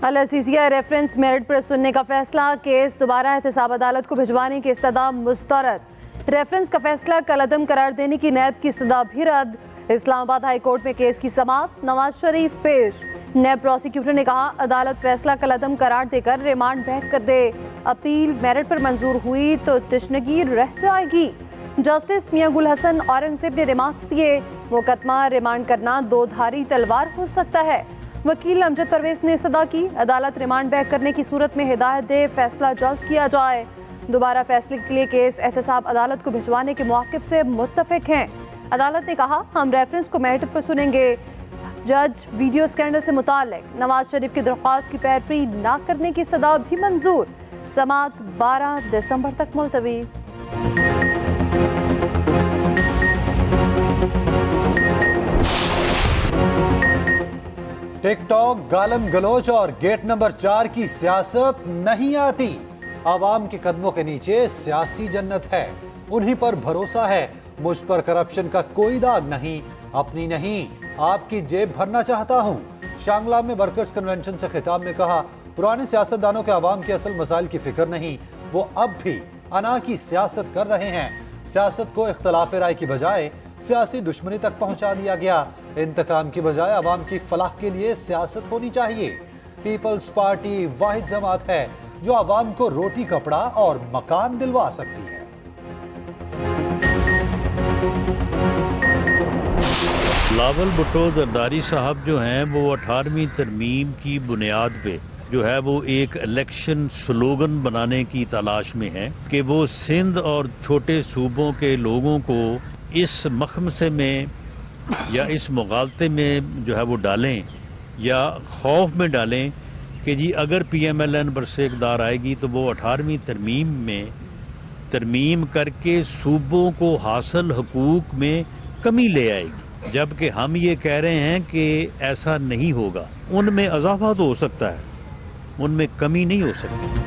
Al-Azizia reference merit पर सुनने का फैसला, केस दोबारा एहतसाब अदालत को भिजवाने की इस्तदा मुस्तरद। रेफरेंस का फैसला कलअदम करार देने की नैब की इस्तदा भी रद्द। इस्लामाबाद हाई कोर्ट में केस की समाअत, नवाज शरीफ पेश। नैब प्रोसिक्यूटर ने कहा अदालत फैसला कलअदम करार देकर रिमांड बैक कर दे। अपील मेरिट पर मंजूर हुई तो तशनगी रह जाएगी। जस्टिस मियां गुल हसन औरंगजेब ने रिमार्क्स दिए, मुकदमा रिमांड करना दो धारी तलवार हो सकता है। वकील अमजद परवेज ने इस्तदा की, अदालत रिमांड बैक करने की सूरत में हिदायत दे, फैसला जल्द किया जाए। दोबारा फैसले के लिए केस एहतसाब अदालत को भिजवाने के मौक़िफ़ से मुत्तफिक हैं। अदालत ने कहा हम रेफरेंस को मेरिट पर सुनेंगे। जज वीडियो स्कैंडल से मुताल्लिक नवाज शरीफ की दरख्वास्त की पैरवी न करने की इस्तदा भी मंजूर। समाअत 12 दिसंबर तक मुलतवी। टिकटॉक, गालम गलोच और गेट नंबर 4 की सियासत नहीं आती। आवाम के कदमों के नीचे सियासी जन्नत है, उन्हीं पर भरोसा है। मुझ पर करप्शन का कोई दाग नहीं, अपनी नहीं आपकी जेब भरना चाहता हूँ। शांगला में वर्कर्स कन्वेंशन से खिताब में कहा, पुराने सियासतदानों के आवाम के असल मसाइल की फिक्र नहीं, वो अब भी अना की सियासत कर रहे हैं। सियासत को इख्तलाफ राय की बजाय सियासी दुश्मनी तक पहुंचा दिया गया। इंतकाम की बजाय आवाम की फलाह के लिए सियासत होनी चाहिए। पीपल्स पार्टी वाहिद जमात है जो आवाम को रोटी, कपड़ा और मकान दिलवा सकती है। बिलावल भुट्टो जरदारी साहब जो हैं वो 18वीं तरमीम की बुनियाद पे जो है वो एक इलेक्शन स्लोगन बनाने की तलाश में है कि वो सिंध और छोटे सूबों के लोगों को इस मखमसे में या इस मुगालते में जो है वो डालें या खौफ में डालें कि जी अगर PMLN बरसे इक़्तिदार आएगी तो वो 18वीं तरमीम में तरमीम करके सूबों को हासिल हकूक में कमी ले आएगी। जबकि हम ये कह रहे हैं कि ऐसा नहीं होगा, उनमें इजाफा तो हो सकता है, उनमें कमी नहीं हो सकती।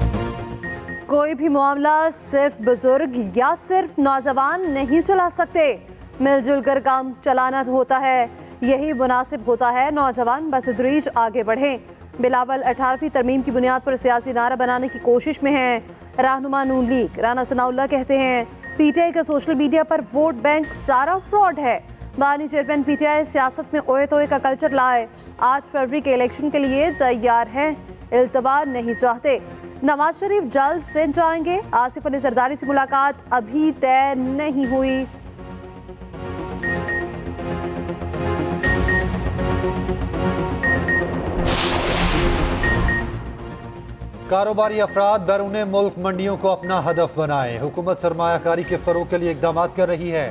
कोई भी मामला सिर्फ बुजुर्ग या सिर्फ नौजवान नहीं चला सकते, मिलजुल कर काम चलाना होता है, यही मुनासिब होता है। नौजवान बतदरीज आगे बढ़ें। बिलावल 18वीं तरमीम की बुनियाद पर सियासी नारा बनाने की कोशिश में हैं। रहनुमा नून लीग राना सनाउल्लाह कहते हैं PTI का सोशल मीडिया पर वोट बैंक सारा फ्रॉड है। बानी चेयरमैन PTI सियासत में ओए तोए का कल्चर लाए, 8 फरवरी के इलेक्शन के लिए तैयार हैं, इल्तवा नहीं चाहते। नवाज शरीफ जल्द सिंध जाएंगे, आसिफ अली जरदारी से मुलाकात अभी तय नहीं हुई। कारोबारी अफराद बैरून मुल्क मंडियों को अपना हदफ बनाए। हुकूमत सरमायाकारी के फरोग के लिए इकदाम कर रही है।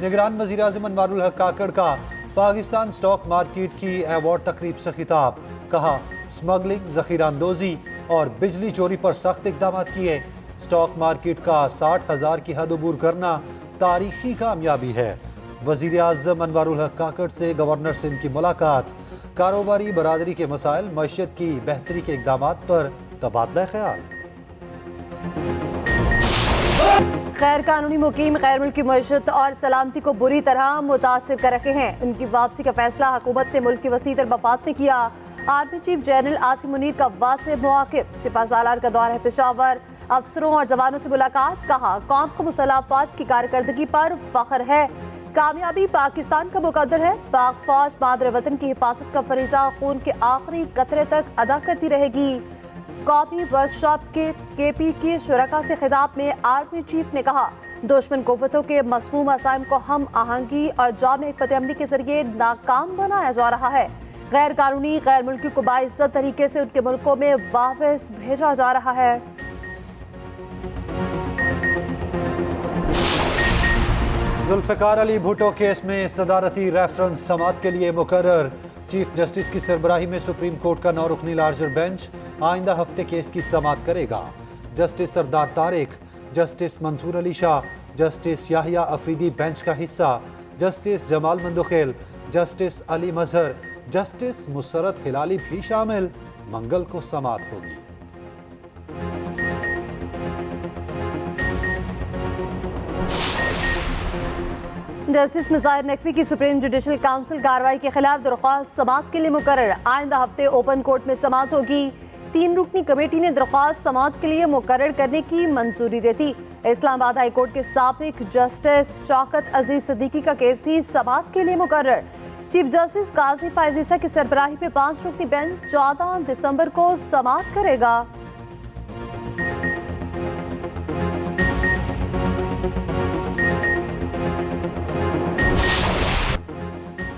निगरान वज़ीर आज़म अनवारुल हक काकड़ का पाकिस्तान स्टॉक मार्केट की अवार्ड तकरीब से खिताब, कहा स्मगलिंग, ज़ख़ीराअंदोज़ी और बिजली चोरी पर सख्त इकदाम किए। स्टॉक मार्केट का 60,000 की हद अबूर करना तारीखी कामयाबी है। वज़ीर आज़म अनवारुल हक काकड़ से गवर्नर सिंध की मुलाकात, कारोबारी बरादरी के मसाइल, मईशत की बेहतरी के इकदाम पर तबादला ख्याल। गैर कानूनी मुकीम गैर मुल्की मईशत और सलामती को बुरी तरह मुतासिर कर रखे हैं। उनकी वापसी का फैसला हुकूमत ने मुल्क की वसीतर मफाद में किया। Army chief general Asim Munir का वासे मौक़िफ़, सिपह सालार का दौरा है पेशावर, अफसरों और जवानों से मुलाकात, कहा कौम को मुसल्लह अफ़वाज की कारकर्दगी पर फख्र है, कामयाबी पाकिस्तान का मुकद्दर है। पाक फौज मादर वतन की हिफाजत का फरीज़ा खून के आखिरी कतरे तक अदा करती रहेगी। कौमी वर्कशॉप के KP की शुरका से खिताब में आर्मी चीफ ने कहा दुश्मन कुव्वतों के मसमूम असाइम को हम आहंगी और जाम हिकमत अमली के जरिए नाकाम बनाया जा रहा है। गैर कानूनी गैर मुल्की को बाइज्जत तरीके से उनके मुल्कों में वापस भेजा जा रहा है। जुल्फ़िकार अली भुट्टो केस में सदारती रेफरेंस समाअत के लिए मुकर्रर। चीफ जस्टिस की सरबराही में सुप्रीम कोर्ट का 9 रुकनी लार्जर बेंच आइंदा हफ्ते केस की समाअत करेगा। Justice Sardar Tariq, justice Mansoor Ali Shah, justice Yahya Afridi bench का हिस्सा, justice Jamal Mandokhail, justice Ali Mazhar, justice Musarrat Hilali भी शामिल। मंगल को समाअत होगी। जस्टिस मुज़ाहिर नकवी की सुप्रीम जुडिशल काउंसिल कार्रवाई के खिलाफ दरख्वास्त समाअत के लिए मुकर्रर। आइंदा हफ्ते ओपन कोर्ट में समाअत होगी। 3 रुकनी कमेटी ने दरख्वास्त समाअत के लिए मुकर्रर करने की मंजूरी दे दी। इस्लामाबाद हाई कोर्ट के साबिक जस्टिस शौकत अजीज सिद्दीकी का केस भी समाअत के लिए मुकर्रर। चीफ जस्टिस काजी फायजीसा की सरबराही पे 5 रुकनी बेंच 14 दिसंबर को समाअत करेगा।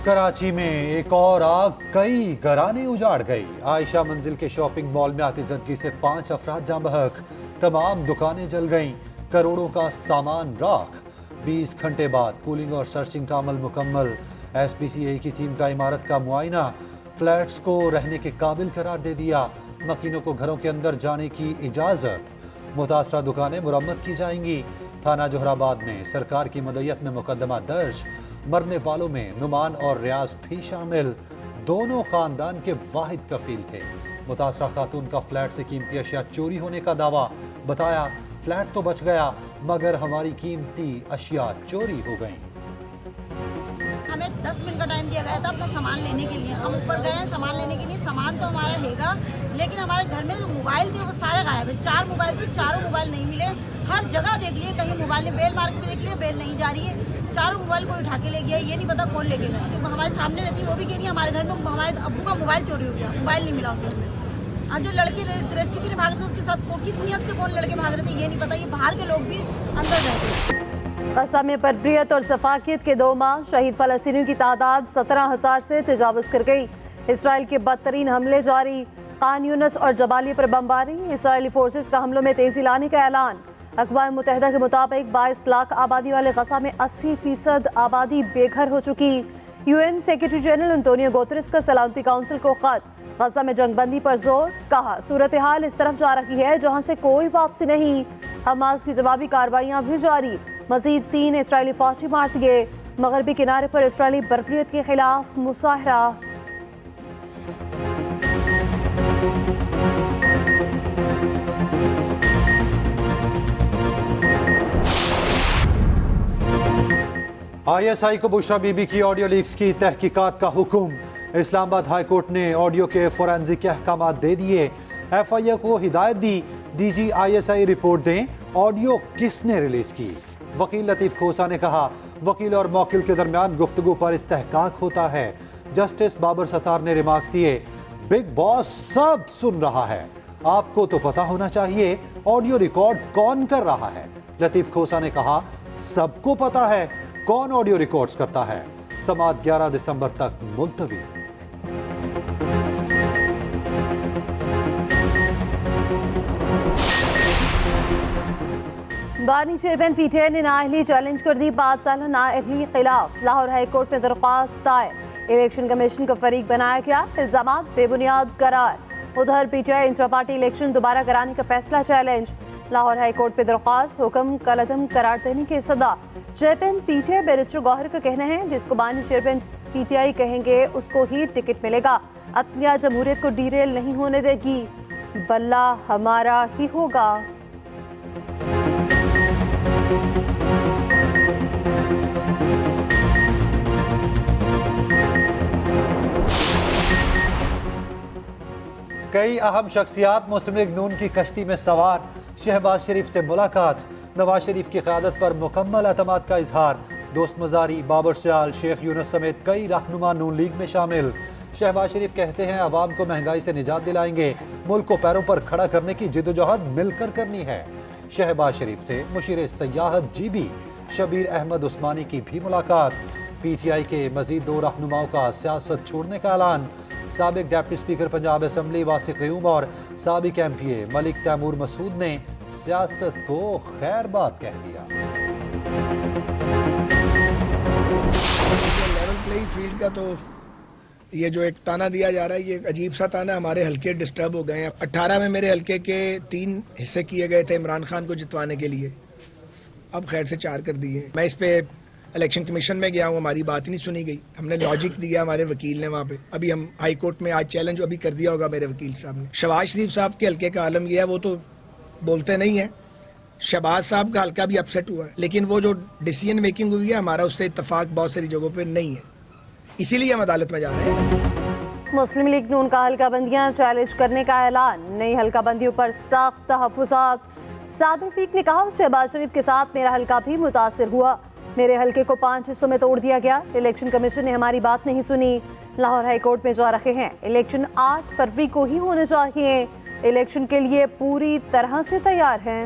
कराची में एक और आग कई घराने उजाड़ गई। आयशा मंजिल के शॉपिंग मॉल में आतिशबाजी से 5 अफराद जाँ बहक, तमाम दुकानें जल गईं, करोड़ों का सामान राख। 20 घंटे बाद कूलिंग और सर्चिंग का अमल मुकम्मल। SPCA की टीम का इमारत का मुआयना, फ्लैट्स को रहने के काबिल करार दे दिया। मकीनों को घरों के अंदर जाने की इजाज़त। मुतासरा दुकानें मुरम्मत की जाएंगी। थाना जोहराबाद में सरकार की मदयत में मुकदमा दर्ज। मरने वालों में नुमान और रियाज भी शामिल। दोनों खानदान के वाहिद कफील थे। मुतासरा खातून का फ्लैट से कीमती अशिया चोरी होने का दावा। बताया, फ्लैट तो बच गया मगर हमारी कीमती अशिया चोरी हो गई। हमें 10 मिनट का टाइम दिया गया था अपना सामान लेने के लिए। हम ऊपर गए हैं सामान लेने के लिए। सामान तो हमारा हैगा, लेकिन हमारे घर में जो मोबाइल थे वो सारे गायब है। 4 मोबाइल थे, चारों मोबाइल नहीं मिले। हर जगह देख लिए, कहीं मोबाइल ने बेल मार्केट में देख लिया, बेल नहीं जा रही है। चारों मोबाइल कोई उठा के ले गया, ये नहीं पता कौन लेके गया। तो हमारे सामने रहती वो भी कह रही है हमारे घर में हमारे अब्बू का मोबाइल चोरी हो गया, मोबाइल नहीं मिला उस घर में। अब जो लड़के रेस्क्यू के लिए भाग रहे थे उसके साथ वो किस नियत से कौन लड़के भाग रहे थे ये नहीं पता। ये बाहर के लोग भी अंदर रहते। क़स्म बरबरियत और सफाकियत के 2 माह, शहीद फ़लस्तीनियों की तादाद 17,000 से तजावुज़ कर गई। इसराइल के बदतरीन हमले जारी। खान यूनिस और जबालिया पर बमबारी। इसराइली फोर्सेस का हमलों में तेजी लाने का ऐलान। अक़वाम मुत्तहिदा के मुताबिक 22 लाख आबादी वाले गज़ा में 80% आबादी बेघर हो चुकी। UN secretary general Antonio Guterres का सलामती काउंसिल को खत। गज़ा में जंगबंदी पर जोर। कहा, सूरत हाल इस तरफ जा रही है जहाँ से कोई वापसी नहीं। हमास की जवाबी कार्रवाइयाँ भी जारी। मजीद 3 इसराइली फौजी मार दिए। मगरबी किनारे पर इसराइली बरबरियत के खिलाफ मुजाहरा। ISI को बुशरा बीबी की ऑडियो लीक्स की तहकीकात का हुक्म। इस्लामाबाद हाई कोर्ट ने ऑडियो के फोरेंसिक अहकामात दे दिए। FIA को हिदायत दी, DG ISI रिपोर्ट दें, ऑडियो किसने रिलीज की। वकील लतीफ़ खोसा ने कहा, वकील और मौकिल के दरमियान गुफ्तगू पर इस्तेहकाक होता है। जस्टिस बाबर सत्तार ने रिमार्क्स दिए, बिग बॉस सब सुन रहा है, आपको तो पता होना चाहिए ऑडियो रिकॉर्ड कौन कर रहा है। लतीफ़ खोसा ने कहा, सबको पता है कौन ऑडियो रिकॉर्ड्स करता है। समाअत 11 दिसंबर तक मुलतवी। बानी चेयरमैन PTI ने नाअहली चैलेंज कर दी। 5 साल नाअहली खिलाफ लाहौर हाई कोर्ट में दरख्वास्त दायर। इलेक्शन कमीशन का फरीक बनाया गया, इल्जामात बेबुनियाद करार। उधर PTI इंट्रा पार्टी इलेक्शन दोबारा कराने का फैसला चैलेंज। लाहौर हाई कोर्ट पे दरख्वास्त, हुक्म कलअदम करार देने की सदा। चेयरमैन PTI बैरिस्टर गौहर का कहना है, जिसको बानी चेयरमैन PTI कहेंगे उसको ही टिकट मिलेगा। अदलिया जमहूरियत को डीरेल नहीं होने देगी, बल्ला हमारा ही होगा। कई अहम शख्सियात मुस्लिम लीग नून की कश्ती में सवार। शहबाज शरीफ से मुलाकात। नवाज शरीफ की क़यादत पर मुकम्मल एतमाद का इजहार। दोस्त मजारी, बाबर सियाल, शेख यूनुस समेत कई रहनुमा नून लीग में शामिल। शहबाज शरीफ कहते हैं, अवाम को महंगाई से निजात दिलाएंगे, मुल्क को पैरों पर खड़ा करने की जिद्दोजहद मिलकर करनी है। शहबाज शरीफ से मुशीर सयाहत GB शबीर अहमद उस्मानी की भी मुलाकात। PTI के मजीद 2 रहनुमाओं का सियासत छोड़ने का ऐलान। साबिक deputy speaker Punjab assembly वासिक Qayoom और साबिक MPA मलिक तैमूर मसूद ने सियासत को खैर बात कह दिया। लेवल प्लेइंग फील्ड का तो ये जो एक ताना दिया जा रहा है, ये एक अजीब सा ताना। हमारे हल्के डिस्टर्ब हो गए हैं। 18 में मेरे हल्के के 3 हिस्से किए गए थे इमरान खान को जितवाने के लिए, अब खैर से 4 कर दिए। मैं इस पे इलेक्शन कमीशन में गया हूँ, हमारी बात ही नहीं सुनी गई। हमने लॉजिक दिया हमारे वकील ने वहाँ पे। अभी हम हाई कोर्ट में आज चैलेंज अभी कर दिया होगा मेरे वकील साहब ने। शहबाज शरीफ साहब के हल्के का आलम यह है, वो तो बोलते नहीं है। शहबाज साहब का हल्का भी अपसेट हुआ है, लेकिन वो जो डिसीजन मेकिंग हुई है हमारा उससे इत्तफाक बहुत सारी जगहों पर नहीं है, इसीलिए हम अदालत में जा रहे हैं। मुस्लिम लीग नून का हल्काबंदियां चैलेंज करने का ऐलान। नई हल्काबंदियों पर सख्त तहफ्फुज़ात। साद रफीक ने कहा, शहबाज शरीफ के साथ मेरा हल्का भी मुतासिर हुआ। मेरे हल्के को 5 हिस्सों में तोड़ दिया गया। इलेक्शन कमीशन ने हमारी बात नहीं सुनी। लाहौर हाई कोर्ट में जा रहे हैं। इलेक्शन 8 फरवरी को ही होने चाहिए। इलेक्शन के लिए पूरी तरह से तैयार हैं।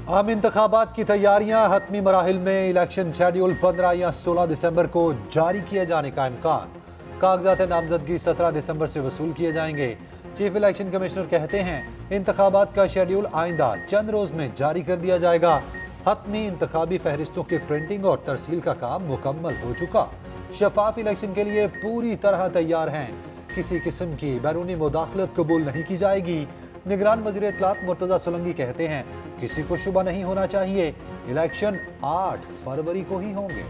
आम इंतखाबात की तैयारियां हतमी मराहिल में। इलेक्शन शेड्यूल 15 या 16 दिसंबर को जारी किए जाने का इम्कान। कागजात नामजदगी 17 दिसंबर से वसूल किए जाएंगे। चीफ इलेक्शन कमिश्नर कहते हैं, इंतखाबात का शेड्यूल आइंदा चंद रोज में जारी कर दिया जाएगा। हतमी इंतखाबी फहरिस्तों की प्रिंटिंग और तरसील का काम मुकम्मल हो चुका। शफाफ इलेक्शन के लिए पूरी तरह तैयार हैं। किसी किस्म की बैरूनी मुदाखलत कबूल नहीं की जाएगी। निगरान वज़ीर इत्तलात मुर्तज़ा सोलंकी कहते हैं, किसी को शुबा नहीं होना चाहिए, इलेक्शन 8 फरवरी को ही होंगे।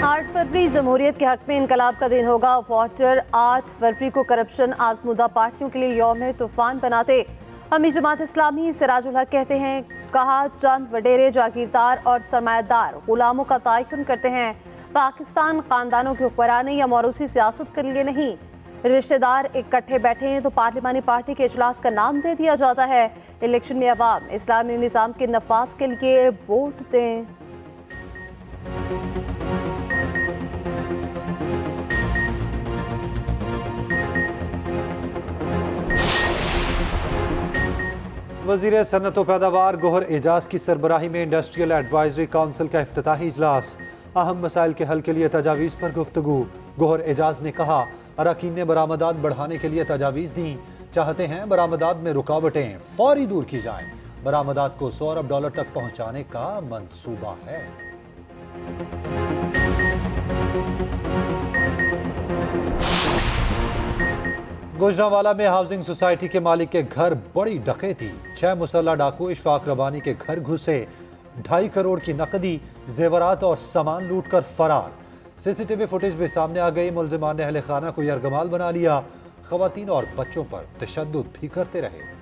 आठ फरवरी जमहूरियत के हक में इनकलाब का दिन होगा। वोटर 8 फरवरी को करप्शन आजमुदा पार्टियों के लिए यौम तूफान बनाते। अमी जमात इस्लामी सिराजुल हक कहते हैं, कहा चंद वडेरे जागीरदार और सरमायादार गुलामों का तयन करते हैं। पाकिस्तान खानदानों की हुक्मरानी या मौरूसी सियासत के लिए नहीं। रिश्तेदार इकट्ठे बैठे हैं तो पार्लिमानी पार्टी के इजलास का नाम दे दिया जाता है। इलेक्शन में अवाम इस्लामी निज़ाम के नफाज के लिए वोट दें। वज़ीर सन्नत व पैदावार गोहर एजाज की सरबराही में इंडस्ट्रियल एडवाइजरी काउंसिल का इफ्तिताही इजलास। अहम मसाइल के हल के लिए तजावीज़ पर गुफ्तगू। गोहर एजाज ने कहा, अरकान ने बरामदात बढ़ाने के लिए तजावीज़ दी। चाहते हैं बरामदात में रुकावटें फौरी दूर की जाएं। बरामदात को $100 अरब तक पहुंचाने का मंसूबा है। गुजरांवाला में हाउसिंग सोसाइटी के मालिक के घर बड़ी डकैती। 6 मुसल्ला डाकू इशफाक रबानी के घर घुसे। 2.5 करोड़ की नकदी, जेवरात और सामान लूट कर फरार। सीसीटीवी फुटेज भी सामने आ गई। मुलजिमान ने अहले खाना को यरगमाल बना लिया। खवातीन और बच्चों पर तशद्दुद भी करते रहे।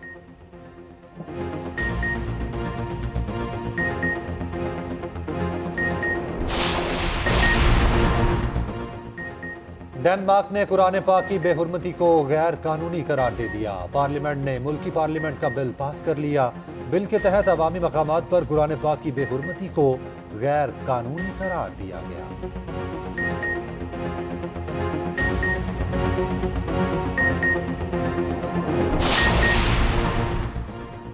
डेनमार्क ने कुरान पाक की बेहुरमती को गैर कानूनी करार दे दिया। पार्लियामेंट ने मुल्की पार्लियामेंट का बिल पास कर लिया। बिल के तहत अवामी मकामात पर कुरान पाक की बेहुरमती को गैर कानूनी करार दिया गया।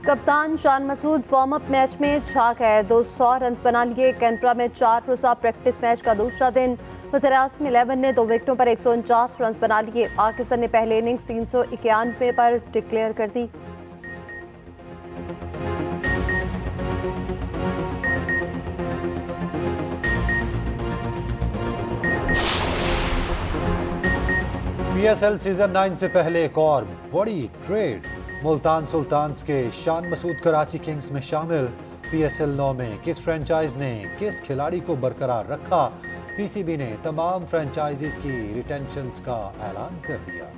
कप्तान Shan Masood warm up match में छा गए। 200 रन बना लिए। कैनबरा में 4 रोज़ा प्रैक्टिस मैच का दूसरा दिन। वज़ीर-ए-आज़म 11 ने 2 विकेटों पर 149 रन बना लिए। पाकिस्तान ने पहले इनिंग्स 391 पर डिक्लेयर कर दी। PSL सीजन 9 से पहले एक और बड़ी ट्रेड। मुल्तान सुल्तान्स के शान मसूद कराची किंग्स में शामिल। PSL 9 में किस फ्रेंचाइज ने किस खिलाड़ी को बरकरार रखा? PCB ने तमाम फ्रेंचाइजीज की रिटेंशंस का ऐलान कर दिया।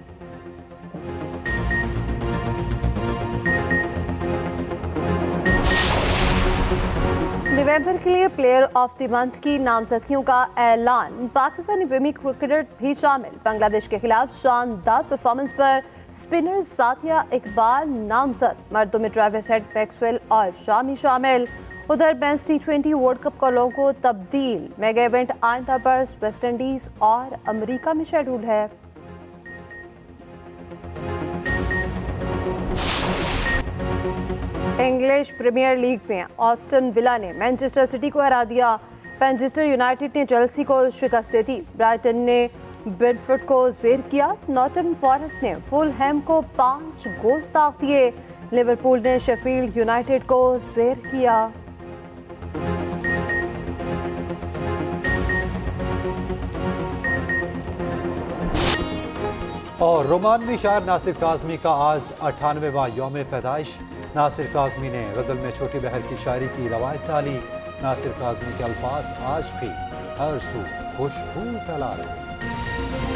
नवंबर के लिए प्लेयर ऑफ द मंथ की नामजदगियों का ऐलान। पाकिस्तानी विमी क्रिकेटर भी शामिल। बांग्लादेश के खिलाफ शानदार परफॉर्मेंस पर स्पिनर सादिया इकबाल नामजद। मर्दों में ट्रेविस हेड, मैक्सवेल और शामी शामिल। उधर मेंस T20 वर्ल्ड कप का लोगो तब्दील। मेगा इवेंट आइंदा बर्स वेस्ट इंडीज और अमेरिका में शेड्यूल है। इंग्लिश प्रीमियर लीग में ऑस्टन विला ने मैनचेस्टर सिटी को हरा दिया। मैनचेस्टर यूनाइटेड ने चेल्सी को शिकस्त दे दी। ब्राइटन ने ब्रेंटफोर्ड को ज़ेर किया। नॉटिंघम फॉरेस्ट ने फुलहैम को 5 गोल्स दाग दिए। लिवरपूल ने शेफील्ड यूनाइटेड को ज़ेर किया। और रोमानवी शायर नासिर काज़मी का आज 98वां यौम पैदाइश। नासिर काज़मी ने गज़ल में छोटी बहर की शायरी की रवायत डाली। नासिर काज़मी के अल्फाज आज भी हर सू खुशबू फैला रहे हैं।